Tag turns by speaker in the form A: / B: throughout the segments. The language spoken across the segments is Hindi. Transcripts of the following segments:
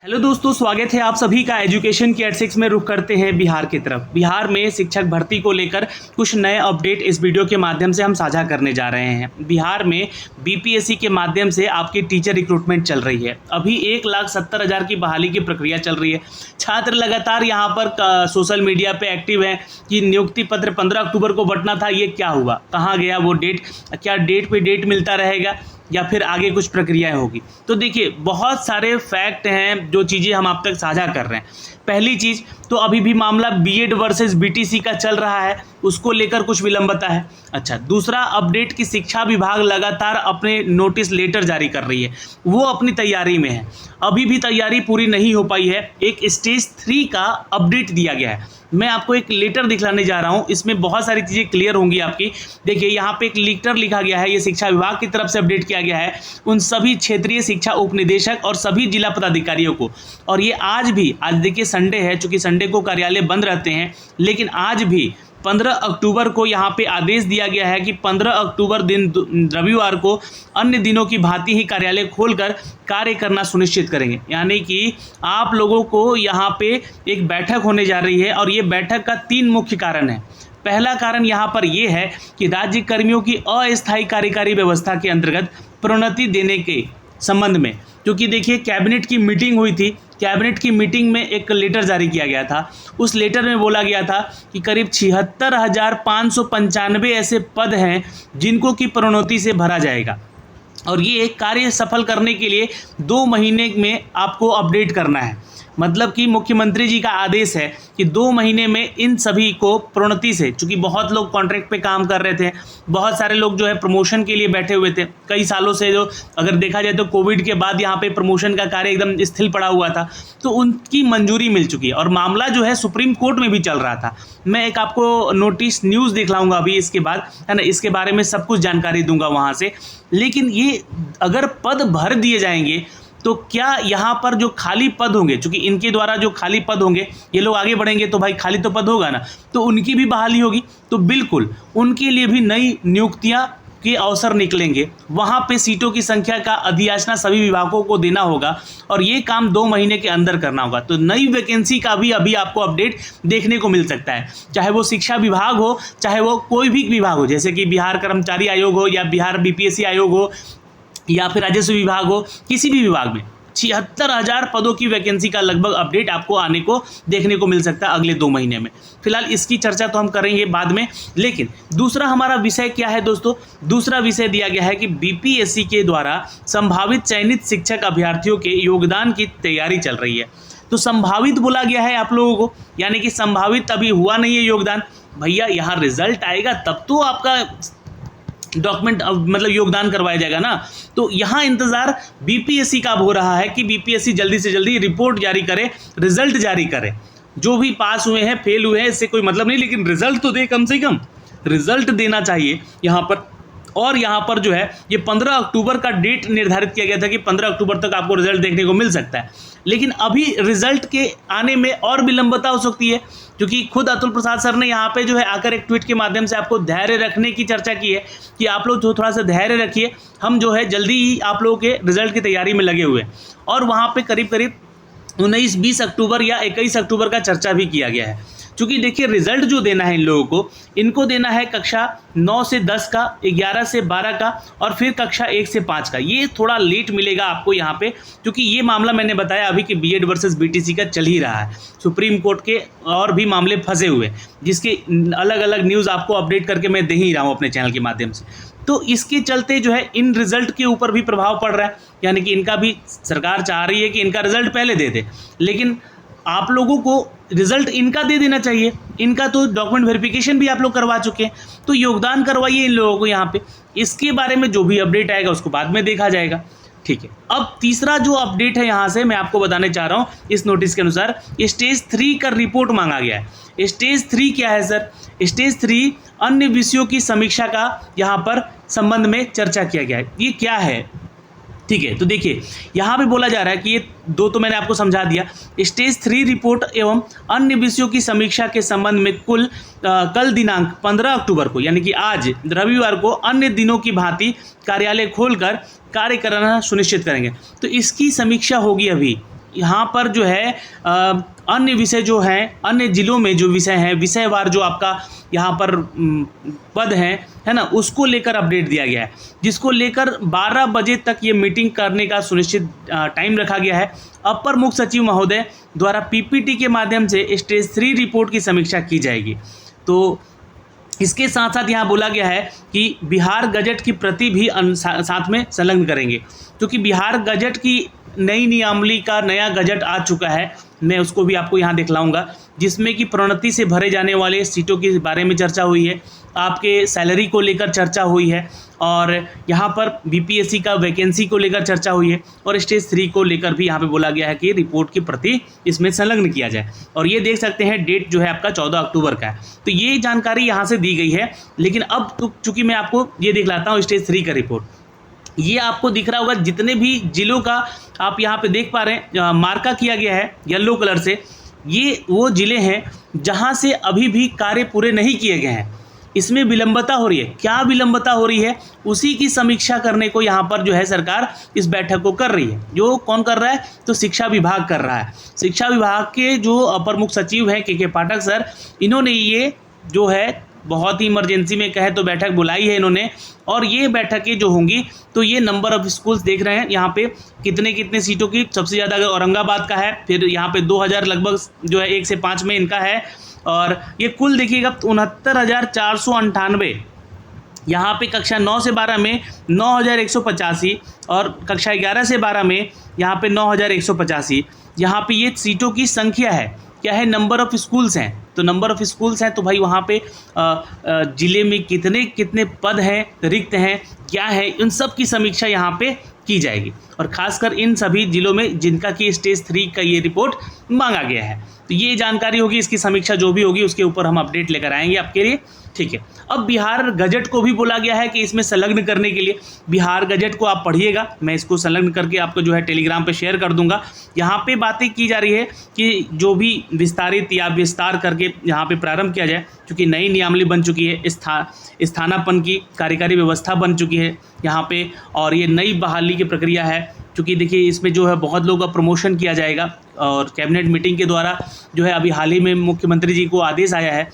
A: हेलो दोस्तों, स्वागत है आप सभी का एजुकेशन की एट6 में। रुख करते हैं बिहार की तरफ। बिहार में शिक्षक भर्ती को लेकर कुछ नए अपडेट इस वीडियो के माध्यम से हम साझा करने जा रहे हैं। बिहार में बीपीएससी के माध्यम से आपकी टीचर रिक्रूटमेंट चल रही है। अभी 1,70,000 की बहाली की प्रक्रिया चल रही है। छात्र लगातार यहाँ पर सोशल मीडिया पे एक्टिव हैं कि नियुक्ति पत्र 15 अक्टूबर को बंटना था, ये क्या हुआ, कहाँ गया वो डेट, क्या डेट पे डेट मिलता रहेगा या फिर आगे कुछ प्रक्रियाएं होगी। तो देखिए, बहुत सारे फैक्ट हैं जो चीज़ें हम आप तक साझा कर रहे हैं। पहली चीज़ तो अभी भी मामला बीएड वर्सेस बीटीसी का चल रहा है, उसको लेकर कुछ विलंबता है। अच्छा, दूसरा अपडेट कि शिक्षा विभाग लगातार अपने नोटिस लेटर जारी कर रही है, वो अपनी तैयारी में है। अभी भी तैयारी पूरी नहीं हो पाई है। एक स्टेज 3 का अपडेट दिया गया है। मैं आपको एक लेटर दिखलाने जा रहा हूँ, इसमें बहुत सारी चीज़ें क्लियर होंगी आपकी। देखिए, यहाँ पे एक लेटर लिखा गया है, ये शिक्षा विभाग की तरफ से अपडेट किया गया है उन सभी क्षेत्रीय शिक्षा उपनिदेशक और सभी जिला पदाधिकारियों को। और ये आज देखिए संडे है, चूँकि संडे को कार्यालय बंद रहते हैं, लेकिन आज भी 15 अक्टूबर को यहाँ पे आदेश दिया गया है कि 15 अक्टूबर दिन रविवार को अन्य दिनों की भांति ही कार्यालय खोलकर कार्य करना सुनिश्चित करेंगे। यानी कि आप लोगों को यहाँ पे एक बैठक होने जा रही है और ये बैठक का 3 मुख्य कारण है। पहला कारण यहाँ पर ये है कि राज्य कर्मियों की अस्थायी कार्यकारी व्यवस्था के अंतर्गत प्रोन्नति देने के संबंध में, क्योंकि देखिए कैबिनेट की मीटिंग हुई थी। कैबिनेट की मीटिंग में एक लेटर जारी किया गया था। उस लेटर में बोला गया था कि करीब 76,595 ऐसे पद हैं जिनको कि प्रोन्नति से भरा जाएगा, और ये कार्य सफल करने के लिए 2 महीने में आपको अपडेट करना है। मतलब कि मुख्यमंत्री जी का आदेश है कि 2 महीने में इन सभी को प्रोन्नति से, चूँकि बहुत लोग कॉन्ट्रैक्ट पे काम कर रहे थे, बहुत सारे लोग जो है प्रमोशन के लिए बैठे हुए थे कई सालों से, जो अगर देखा जाए तो कोविड के बाद यहाँ पे प्रमोशन का कार्य एकदम स्थिर पड़ा हुआ था, तो उनकी मंजूरी मिल चुकी है और मामला जो है सुप्रीम कोर्ट में भी चल रहा था। मैं एक आपको नोटिस न्यूज़ दिखलाऊंगा अभी इसके बाद, है ना, इसके बारे में सब कुछ जानकारी दूंगा वहाँ से। लेकिन ये अगर पद भर दिए जाएंगे तो क्या यहाँ पर जो खाली पद होंगे, चूँकि इनके द्वारा जो खाली पद होंगे, ये लोग आगे बढ़ेंगे तो भाई खाली तो पद होगा ना, तो उनकी भी बहाली होगी, तो बिल्कुल उनके लिए भी नई नियुक्तियाँ के अवसर निकलेंगे। वहाँ पे सीटों की संख्या का अधियाचना सभी विभागों को देना होगा और ये काम 2 महीने के अंदर करना होगा। तो नई वैकेंसी का भी अभी आपको अपडेट देखने को मिल सकता है, चाहे वो शिक्षा विभाग हो, चाहे वो कोई भी विभाग हो, जैसे कि बिहार कर्मचारी आयोग हो या बिहार बीपीएससी आयोग हो या फिर राजस्व विभाग हो, किसी भी विभाग में 76,000 पदों की वैकेंसी का लगभग अपडेट आपको आने को देखने को मिल सकता है अगले 2 महीने में। फिलहाल इसकी चर्चा तो हम करेंगे बाद में, लेकिन दूसरा हमारा विषय क्या है दोस्तों? दूसरा विषय दिया गया है कि बीपीएससी के द्वारा संभावित चयनित शिक्षक अभ्यर्थियों के योगदान की तैयारी चल रही है। तो संभावित बोला गया है आप लोगों को, यानी कि संभावित अभी हुआ नहीं है योगदान। भैया, यहाँ रिजल्ट आएगा तब तो आपका डॉक्यूमेंट मतलब योगदान करवाया जाएगा ना। तो यहाँ इंतज़ार बीपीएससी का हो रहा है कि बीपीएससी जल्दी से जल्दी रिपोर्ट जारी करे, रिजल्ट जारी करे। जो भी पास हुए हैं, फेल हुए हैं, इससे कोई मतलब नहीं, लेकिन रिजल्ट तो दे, कम से कम रिजल्ट देना चाहिए यहाँ पर। और यहाँ पर जो है ये 15 अक्टूबर का डेट निर्धारित किया गया था कि 15 अक्टूबर तक आपको रिजल्ट देखने को मिल सकता है, लेकिन अभी रिजल्ट के आने में और विलंबता हो सकती है, क्योंकि खुद अतुल प्रसाद सर ने यहाँ पे जो है आकर एक ट्वीट के माध्यम से आपको धैर्य रखने की चर्चा की है कि आप लोग थोड़ा सा धैर्य रखिए, हम जो है जल्दी ही आप लोगों के रिजल्ट की तैयारी में लगे हुए हैं। और वहाँ पर करीब 19-20 अक्टूबर या 21 अक्टूबर का चर्चा भी किया गया है। चूँकि देखिए, रिजल्ट जो देना है इन लोगों को, इनको देना है कक्षा 9 से 10 का, 11 से 12 का और फिर कक्षा 1 से 5 का। ये थोड़ा लेट मिलेगा आपको यहाँ पे, क्योंकि ये मामला मैंने बताया अभी कि बीएड वर्सेस बीटीसी का चल ही रहा है। सुप्रीम कोर्ट के और भी मामले फंसे हुए, जिसके अलग अलग न्यूज़ आपको अपडेट करके मैं दे ही रहा हूँ अपने चैनल के माध्यम से। तो इसके चलते जो है इन रिजल्ट के ऊपर भी प्रभाव पड़ रहा है, यानी कि इनका भी सरकार चाह रही है कि इनका रिजल्ट पहले दे दे, लेकिन आप लोगों को रिजल्ट इनका दे देना चाहिए। इनका तो डॉक्यूमेंट वेरिफिकेशन भी आप लोग करवा चुके हैं, तो योगदान करवाइए इन लोगों को यहाँ पे। इसके बारे में जो भी अपडेट आएगा उसको बाद में देखा जाएगा, ठीक है। अब तीसरा जो अपडेट है यहाँ से मैं आपको बताने चाह रहा हूँ, इस नोटिस के अनुसार स्टेज 3 का रिपोर्ट मांगा गया है। स्टेज 3 क्या है सर? स्टेज 3 अन्य विषयों की समीक्षा का यहाँ पर संबंध में चर्चा किया गया है। ये क्या है? ठीक है, तो देखिए यहाँ पे बोला जा रहा है कि ये 2 तो मैंने आपको समझा दिया। स्टेज 3 रिपोर्ट एवं अन्य विषयों की समीक्षा के संबंध में कल दिनांक 15 अक्टूबर को, यानी कि आज रविवार को अन्य दिनों की भांति कार्यालय खोलकर कार्य कराना सुनिश्चित करेंगे। तो इसकी समीक्षा होगी अभी यहाँ पर जो है अन्य विषय जो हैं, अन्य जिलों में जो विषय हैं, विषयवार जो आपका यहाँ पर पद हैं, है ना, उसको लेकर अपडेट दिया गया है, जिसको लेकर 12 बजे तक ये मीटिंग करने का सुनिश्चित टाइम रखा गया है। अपर मुख्य सचिव महोदय द्वारा पीपीटी के माध्यम से स्टेज 3 रिपोर्ट की समीक्षा की जाएगी। तो इसके साथ साथ यहाँ बोला गया है कि बिहार गजट की प्रति भी साथ में संलग्न करेंगे, क्योंकि बिहार गजट की नई नियमावली का नया गजट आ चुका है। मैं उसको भी आपको यहाँ दिखलाऊंगा, जिसमें कि प्रोन्नति से भरे जाने वाले सीटों के बारे में चर्चा हुई है, आपके सैलरी को लेकर चर्चा हुई है, और यहाँ पर बीपीएससी का वैकेंसी को लेकर चर्चा हुई है, और स्टेज 3 को लेकर भी यहाँ पे बोला गया है कि रिपोर्ट की प्रति इसमें संलग्न किया जाए। और ये देख सकते हैं डेट जो है आपका 14 अक्टूबर का है। तो ये जानकारी यहाँ से दी गई है। लेकिन अब तो चूँकि मैं आपको ये दिखलाता हूँ स्टेज 3 का रिपोर्ट, ये आपको दिख रहा होगा जितने भी जिलों का आप यहाँ पे देख पा रहे हैं मार्का किया गया है येलो कलर से, ये वो जिले हैं जहाँ से अभी भी कार्य पूरे नहीं किए गए हैं, इसमें विलंबता हो रही है। क्या विलंबता हो रही है, उसी की समीक्षा करने को यहाँ पर जो है सरकार इस बैठक को कर रही है। जो कौन कर रहा है, तो शिक्षा विभाग कर रहा है। शिक्षा विभाग के जो अपर मुख्य सचिव हैं के पाठक सर, इन्होंने ये जो है बहुत ही इमरजेंसी में कहे तो बैठक बुलाई है इन्होंने। और ये बैठकें जो होंगी तो ये नंबर ऑफ स्कूल्स देख रहे हैं यहाँ पे कितने सीटों की, सबसे ज़्यादा अगर औरंगाबाद का है, फिर यहाँ पे 2000 लगभग जो है 1 से 5 में इनका है। और ये कुल देखिएगा 69,498, यहाँ पे कक्षा 9 से 12 में 9,185, और कक्षा 11 से 12 में यहाँ पे 9,185। यहाँ पे ये सीटों की संख्या है, क्या है, नंबर ऑफ़ स्कूल्स हैं। तो नंबर ऑफ़ स्कूल्स हैं तो भाई वहाँ पे ज़िले में कितने पद हैं, रिक्त हैं, क्या है, इन सब की समीक्षा यहाँ पे की जाएगी। और ख़ासकर इन सभी जिलों में जिनका कि स्टेज 3 का ये रिपोर्ट मांगा गया है। तो ये जानकारी होगी, इसकी समीक्षा जो भी होगी उसके ऊपर हम अपडेट लेकर आएंगे आपके लिए, ठीक है। अब बिहार गजट को भी बोला गया है कि इसमें संलग्न करने के लिए बिहार गजट को आप पढ़िएगा, मैं इसको संलग्न करके आपको जो है टेलीग्राम पे शेयर कर दूंगा। यहाँ पे बातें की जा रही है कि जो भी विस्तारित या विस्तार करके यहाँ पे प्रारंभ किया जाए, क्योंकि नई नियमावली बन चुकी है, स्थानापन्न की कार्यकारी व्यवस्था बन चुकी है यहाँ पे, और ये नई बहाली की प्रक्रिया है। क्योंकि देखिए इसमें जो है बहुत लोगों का प्रमोशन किया जाएगा, और कैबिनेट मीटिंग के द्वारा जो है अभी हाल ही में मुख्यमंत्री जी को आदेश आया है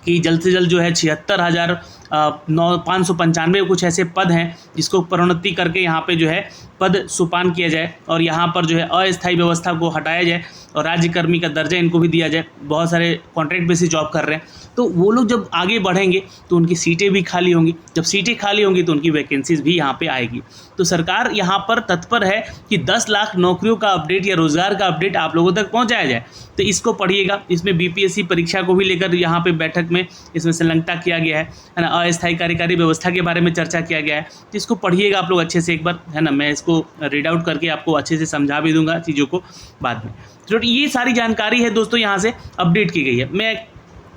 A: कि जल्द से जल्द जो है 76,595 कुछ ऐसे पद हैं जिसको प्रोन्नति करके यहाँ पे जो है पद सुपान किया जाए, और यहाँ पर जो है अस्थायी व्यवस्था को हटाया जाए और राज्यकर्मी का दर्जा इनको भी दिया जाए। बहुत सारे कॉन्ट्रैक्ट बेसिस जॉब कर रहे हैं, तो वो लोग जब आगे बढ़ेंगे तो उनकी सीटें भी खाली होंगी, जब सीटें खाली होंगी तो उनकी वैकेंसीज भी यहाँ पे आएगी। तो सरकार यहाँ पर तत्पर है कि 10 लाख नौकरियों का अपडेट या रोज़गार का अपडेट आप लोगों तक पहुँचाया जाए। तो इसको पढ़िएगा, इसमें बीपीएससी परीक्षा को भी लेकर यहाँ पे बैठक में इसमें संलग्नता किया गया है ना, अस्थायी कार्यकारी व्यवस्था के बारे में चर्चा किया गया है। तो इसको पढ़िएगा आप लोग अच्छे से एक बार, है ना, मैं इसको रीड आउट करके आपको अच्छे से समझा भी दूंगा चीज़ों को बाद में। तो ये सारी जानकारी है दोस्तों यहाँ से अपडेट की गई है। मैं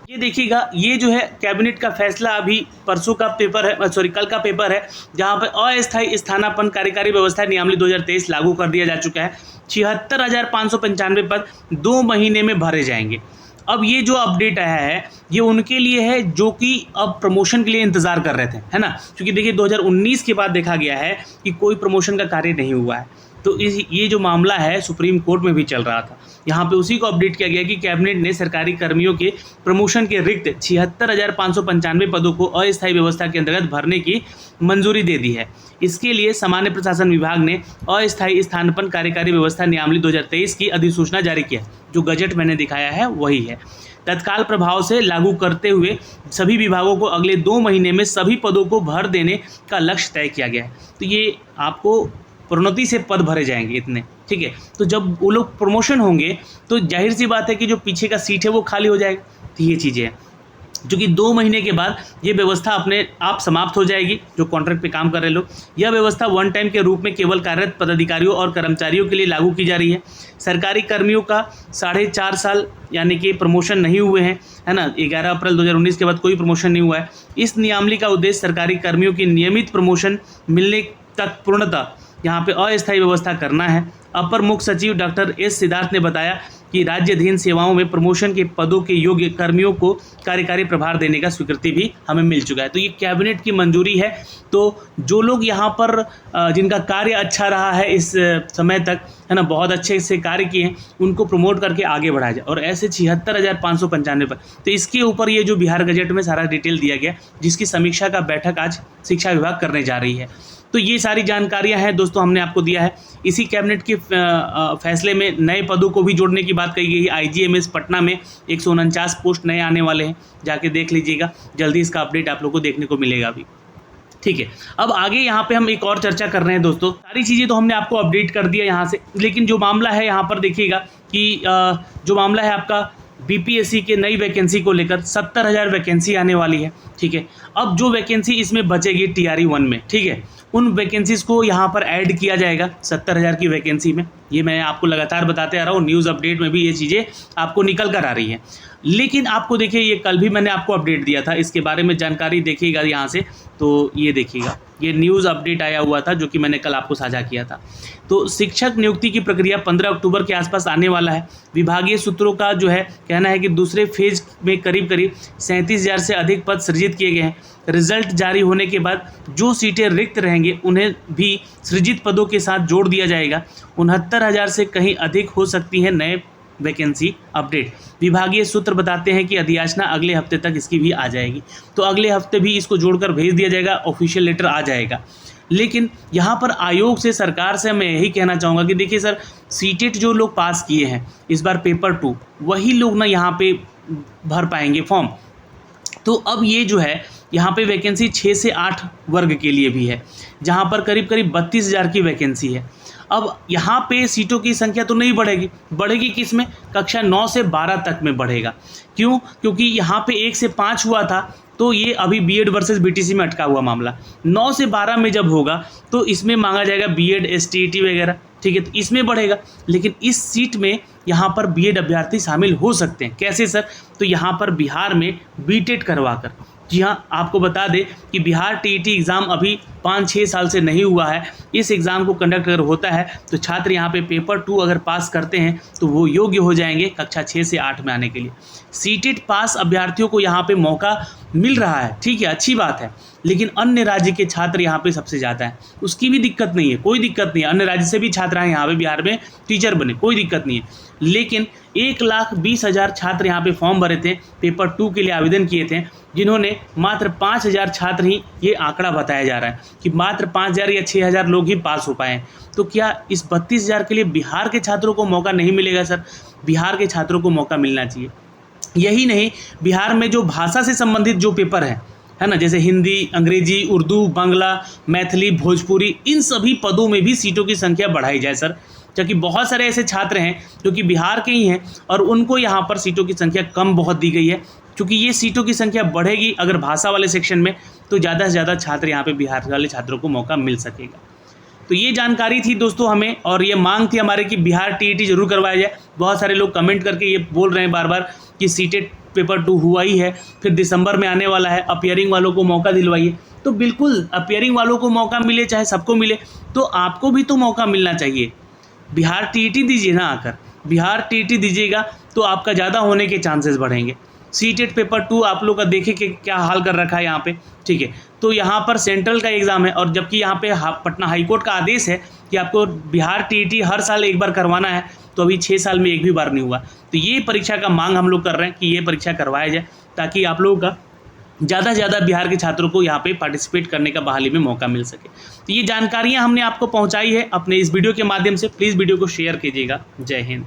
A: ये देखिएगा, ये जो है कैबिनेट का फैसला अभी परसों का पेपर है, कल का पेपर है, जहाँ पर अस्थायी स्थानापन्न कार्यकारी व्यवस्था नियमावली 2023 लागू कर दिया जा चुका है। 76,595 पद 2 महीने में भरे जाएंगे। अब ये जो अपडेट आया है ये उनके लिए है जो कि अब प्रमोशन के लिए इंतज़ार कर रहे थे, है ना, क्योंकि देखिए 2019 के बाद देखा गया है कि कोई प्रमोशन का कार्य नहीं हुआ है। तो ये जो मामला है सुप्रीम कोर्ट में भी चल रहा था, यहाँ पे उसी को अपडेट किया गया कि कैबिनेट ने सरकारी कर्मियों के प्रमोशन के रिक्त 76,595 पदों को अस्थायी व्यवस्था के अंतर्गत भरने की मंजूरी दे दी है। इसके लिए सामान्य प्रशासन विभाग ने अस्थायी स्थानापन्न कार्यकारी व्यवस्था नियमावली 2023 की अधिसूचना जारी किया। जो गजट मैंने दिखाया है वही है। तत्काल प्रभाव से लागू करते हुए सभी विभागों को अगले 2 महीने में सभी पदों को भर देने का लक्ष्य तय किया गया है। तो ये आपको प्रोन्नति से पद भरे जाएंगे इतने, ठीक है। तो जब वो लोग प्रमोशन होंगे तो जाहिर सी बात है कि जो पीछे का सीट है वो खाली हो जाएगा। तो ये चीज़ें हैं, क्योंकि 2 महीने के बाद ये व्यवस्था अपने आप समाप्त हो जाएगी। जो कॉन्ट्रैक्ट पे काम कर रहे लोग, यह व्यवस्था वन टाइम के रूप में केवल कार्यरत पदाधिकारियों और कर्मचारियों के लिए लागू की जा रही है। सरकारी कर्मियों का 4.5 साल यानी कि प्रमोशन नहीं हुए हैं, है ना, 11 अप्रैल 2019 के बाद कोई प्रमोशन नहीं हुआ है। इस नियमावली का उद्देश्य सरकारी कर्मियों की नियमित प्रमोशन मिलने तक पूर्णतः यहाँ पे अस्थायी व्यवस्था करना है। अपर मुख्य सचिव डॉक्टर एस सिद्धार्थ ने बताया कि राज्याधीन सेवाओं में प्रमोशन के पदों के योग्य कर्मियों को कार्यकारी प्रभार देने का स्वीकृति भी हमें मिल चुका है। तो ये कैबिनेट की मंजूरी है। तो जो लोग यहाँ पर जिनका कार्य अच्छा रहा है इस समय तक, है ना, बहुत अच्छे से कार्य किए हैं, उनको प्रमोट करके आगे बढ़ाया जाए, और ऐसे 76,595 पर। तो इसके ऊपर ये जो बिहार गजट में सारा डिटेल दिया गया, जिसकी समीक्षा का बैठक आज शिक्षा विभाग करने जा रही है। तो ये सारी जानकारियां हैं दोस्तों, हमने आपको दिया है। इसी कैबिनेट के फैसले में नए पदों को भी जोड़ने की बात कही गई है। IGMS पटना में 149 पोस्ट नए आने वाले हैं, जाके देख लीजिएगा, जल्दी इसका अपडेट आप लोगों को देखने को मिलेगा अभी। ठीक है, अब आगे यहाँ पे हम एक और चर्चा कर रहे हैं दोस्तों। सारी चीज़ें तो हमने आपको अपडेट कर दिया यहाँ से, लेकिन जो मामला है यहाँ पर देखिएगा कि जो मामला है आपका BPSC के नई वैकेंसी को लेकर 70,000 वैकेंसी आने वाली है। ठीक है, अब जो वैकेंसी इसमें बचेगी TRE 1 में, ठीक है, उन वैकेंसीज़ को यहाँ पर ऐड किया जाएगा 70,000 की वैकेंसी में। ये मैं आपको लगातार बताते आ रहा हूँ, न्यूज़ अपडेट में भी ये चीज़ें आपको निकल कर आ रही हैं। लेकिन आपको देखिए, ये कल भी मैंने आपको अपडेट दिया था, इसके बारे में जानकारी देखिएगा यहाँ से। तो ये देखिएगा, ये न्यूज़ अपडेट आया हुआ था जो कि मैंने कल आपको साझा किया था। तो शिक्षक नियुक्ति की प्रक्रिया 15 अक्टूबर के आसपास आने वाला है। विभागीय सूत्रों का जो है कहना है कि दूसरे फेज में करीब 37,000 से अधिक पद सृजित किए गए हैं। रिजल्ट जारी होने के बाद जो सीटें रिक्त रहेंगे उन्हें भी सृजित पदों के साथ जोड़ दिया जाएगा। 69,000 से कहीं अधिक हो सकती है नए वैकेंसी अपडेट। विभागीय सूत्र बताते हैं कि अधियाचना अगले हफ्ते तक इसकी भी आ जाएगी। तो अगले हफ्ते भी इसको जोड़कर भेज दिया जाएगा, ऑफिशियल लेटर आ जाएगा। लेकिन यहाँ पर आयोग से, सरकार से मैं यही कहना चाहूँगा कि देखिए सर, सीटेट जो लोग पास किए हैं इस बार पेपर 2, वही लोग ना यहाँ पे भर पाएंगे फॉर्म। तो अब ये जो है यहाँ पे वैकेंसी 6 से 8 वर्ग के लिए भी है, जहाँ पर करीब 32,000 की वैकेंसी है। अब यहाँ पे सीटों की संख्या तो नहीं बढ़ेगी, बढ़ेगी किस में? कक्षा 9 से 12 तक में बढ़ेगा। क्यों? क्योंकि यहाँ पे 1 से 5 हुआ था, तो ये अभी BEd वर्सेस BTC में अटका हुआ मामला। 9 से 12 में जब होगा तो इसमें मांगा जाएगा BEd, STET वगैरह, ठीक है, तो इसमें बढ़ेगा। लेकिन इस सीट में यहाँ पर BEd अभ्यर्थी शामिल हो सकते हैं। कैसे सर? तो यहाँ पर बिहार में BTET करवा कर, जी हाँ, आपको बता दें कि बिहार TET एग्ज़ाम अभी 5-6 साल से नहीं हुआ है। इस एग्ज़ाम को कंडक्ट अगर होता है तो छात्र यहाँ पे पेपर 2 अगर पास करते हैं तो वो योग्य हो जाएंगे कक्षा 6 से 8 में आने के लिए। सीटेट पास अभ्यर्थियों को यहाँ पे मौका मिल रहा है, ठीक है, अच्छी बात है। लेकिन अन्य राज्य के छात्र यहाँ पे सबसे ज़्यादा हैं, उसकी भी दिक्कत नहीं है, कोई दिक्कत नहीं है। अन्य राज्य से भी छात्र हैं यहाँ पे बिहार में टीचर बने, कोई दिक्कत नहीं है। लेकिन 1,20,000 छात्र यहाँ पे फॉर्म भरे थे, पेपर 2 के लिए आवेदन किए थे, जिन्होंने मात्र 5,000 छात्र ही, ये आंकड़ा बताया जा रहा है कि मात्र 5,000 या 6,000 लोग ही पास हो पाए। तो क्या इस 32,000 के लिए बिहार के छात्रों को मौका नहीं मिलेगा सर? बिहार के छात्रों को मौका मिलना चाहिए। यही नहीं, बिहार में जो भाषा से संबंधित जो पेपर है ना, जैसे हिंदी, अंग्रेजी, उर्दू, बांग्ला, मैथिली, भोजपुरी, इन सभी पदों में भी सीटों की संख्या बढ़ाई जाए सर। क्योंकि बहुत सारे ऐसे छात्र हैं जो कि बिहार के ही हैं और उनको यहाँ पर सीटों की संख्या कम बहुत दी गई है। क्योंकि ये सीटों की संख्या बढ़ेगी अगर भाषा वाले सेक्शन में, तो ज़्यादा से ज़्यादा छात्र यहाँ पे बिहार वाले छात्रों को मौका मिल सकेगा। तो ये जानकारी थी दोस्तों हमें, और ये मांग थी हमारे कि बिहार TET जरूर करवाया जाए। बहुत सारे लोग कमेंट करके ये बोल रहे हैं बार बार कि सीटेट पेपर 2 हुआ ही है, फिर दिसंबर में आने वाला है, अपीयरिंग वालों को मौका दिलवाइए। तो बिल्कुल, अपीयरिंग वालों को मौका मिले चाहे सबको मिले, तो आपको भी तो मौका मिलना चाहिए। बिहार TET दीजिए ना, आकर बिहार TET दीजिएगा तो आपका ज़्यादा होने के चांसेस बढ़ेंगे। सीटेट पेपर 2 आप लोग का देखें कि क्या हाल कर रखा है यहाँ पे, ठीक है। तो यहाँ पर सेंट्रल का एग्ज़ाम है, और जबकि यहाँ पे पटना हाईकोर्ट का आदेश है कि आपको बिहार TET हर साल एक बार करवाना है, तो अभी 6 साल में एक भी बार नहीं हुआ। तो ये परीक्षा का मांग हम लोग कर रहे हैं कि ये परीक्षा करवाया जाए, ताकि आप लोगों का ज़्यादा से ज़्यादा बिहार के छात्रों को यहाँ पे पार्टिसिपेट करने का बहाली में मौका मिल सके। तो ये जानकारियाँ हमने आपको पहुँचाई है अपने इस वीडियो के माध्यम से। प्लीज़ वीडियो को शेयर कीजिएगा। जय हिंद।